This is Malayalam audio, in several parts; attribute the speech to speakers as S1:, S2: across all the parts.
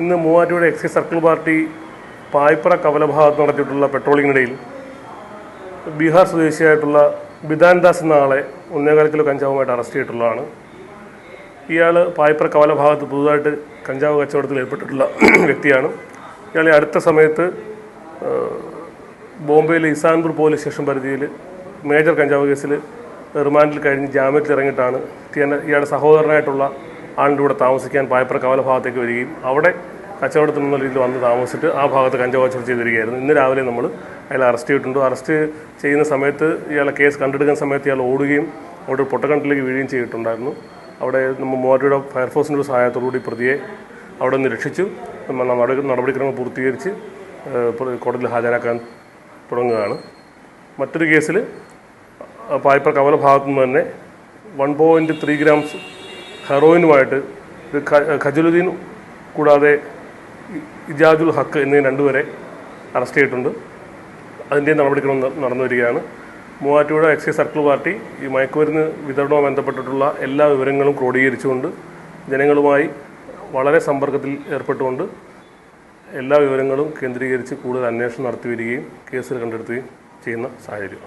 S1: ഇന്ന് Muvattupuzha excise circle party Payipra കവലഭാഗത്ത് നടത്തിയിട്ടുള്ള പെട്രോളിങ്ങിനിടയിൽ ബീഹാർ സ്വദേശിയായിട്ടുള്ള ബിദാൻ ദാസ് എന്ന ആളെ 1.25 കിലോ കഞ്ചാവുമായിട്ട് അറസ്റ്റ് ചെയ്തിട്ടുള്ളതാണ്. ഇയാൾ പായ്പ്ര കവലഭാഗത്ത് പുതുതായിട്ട് കഞ്ചാവ് കച്ചവടത്തിൽ ഏർപ്പെട്ടിട്ടുള്ള വ്യക്തിയാണ്. ഇയാളെ അടുത്ത സമയത്ത് ബോംബെയിലെ ഇസാൻപൂർ പോലീസ് സ്റ്റേഷൻ പരിധിയിൽ മേജർ കഞ്ചാവ് കേസിൽ റിമാൻഡിൽ കഴിഞ്ഞ് ജാമ്യത്തിൽ ഇറങ്ങിയിട്ടാണ് ഇയാളുടെ സഹോദരനായിട്ടുള്ള ആളിൻ്റെ കൂടെ താമസിക്കാൻ പായ്പ്ര കവലഭാഗത്തേക്ക് വരികയും അവിടെ കച്ചവടത്തിൽ നിന്നുള്ള രീതിയിൽ വന്ന് താമസിച്ചിട്ട് ആ ഭാഗത്ത് കഞ്ചാവ് കച്ചവടം ചെയ്ത് വരികയായിരുന്നു. ഇന്ന് രാവിലെ നമ്മൾ അയാളെ അറസ്റ്റ് ചെയ്തിട്ടുണ്ട്. അറസ്റ്റ് ചെയ്യുന്ന സമയത്ത് ഇയാളെ കേസ് കണ്ടെടുക്കുന്ന സമയത്ത് ഇയാൾ ഓടുകയും അവിടെ പൊട്ടക്കിണറ്റിലേക്ക് വീഴുകയും ചെയ്തിട്ടുണ്ടായിരുന്നു. അവിടെ നമ്മൾ മൂവാറ്റുപുഴ ഫയർഫോഴ്സിൻ്റെ ഒരു സഹായത്തോടുകൂടി പ്രതിയെ അവിടെ നിന്ന് രക്ഷിച്ചു നടപടിക്രമങ്ങൾ പൂർത്തീകരിച്ച് കോടതിയിൽ ഹാജരാക്കാൻ തുടങ്ങുകയാണ്. മറ്റൊരു കേസിൽ പായ്പ്ര കവല ഭാഗത്തു നിന്ന് തന്നെ 1.3 ഗ്രാംസ് ഹെറോയിനുമായിട്ട് ഖജലുദ്ദീൻ കൂടാതെ ഇജാദുൽ ഹക്ക് എന്നീ 2 പേരെ അറസ്റ്റ് ചെയ്തിട്ടുണ്ട്. അതിൻ്റെ നടപടിക്രമം നടന്നു വരികയാണ്. മൂവാറ്റുപുഴ എക്സൈസ് സർക്കിൾ പാർട്ടി ഈ മയക്കുമരുന്ന് വിതരണവുമായി ബന്ധപ്പെട്ടിട്ടുള്ള എല്ലാ വിവരങ്ങളും ക്രോഡീകരിച്ചുകൊണ്ട് ജനങ്ങളുമായി വളരെ സമ്പർക്കത്തിൽ ഏർപ്പെട്ടുകൊണ്ട് എല്ലാ വിവരങ്ങളും കേന്ദ്രീകരിച്ച് കൂടുതൽ അന്വേഷണം നടത്തി വരികയും കേസുകൾ കണ്ടെടുക്കുകയും ചെയ്യുന്ന സാഹചര്യം.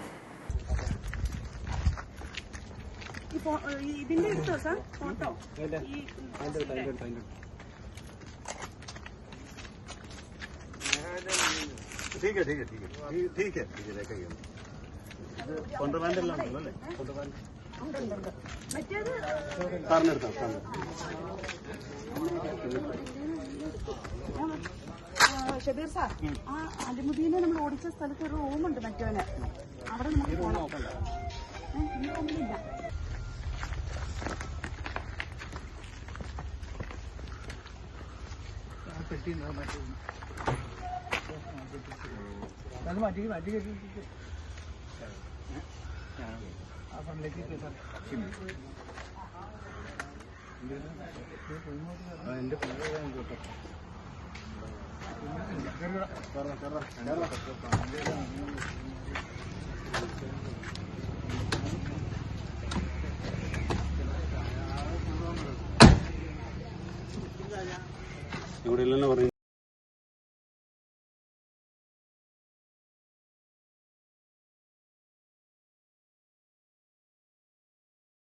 S2: ठीक है ठीक है ठीक है ठीक है ठीक है रखेंगे കൊണ്ടുപോകാനല്ലേ
S3: ഷബീർ സാർ, ആ അലിമുദ്ദീനെ നമ്മൾ ഓടിച്ച സ്ഥലത്ത് ഒരു റൂമുണ്ട് മറ്റവന്, അവിടെ നമുക്ക് പോകണം. ഈ റൂമിലില്ല.
S2: ഇവിടെ ഇല്ലെന്ന് പറഞ്ഞു.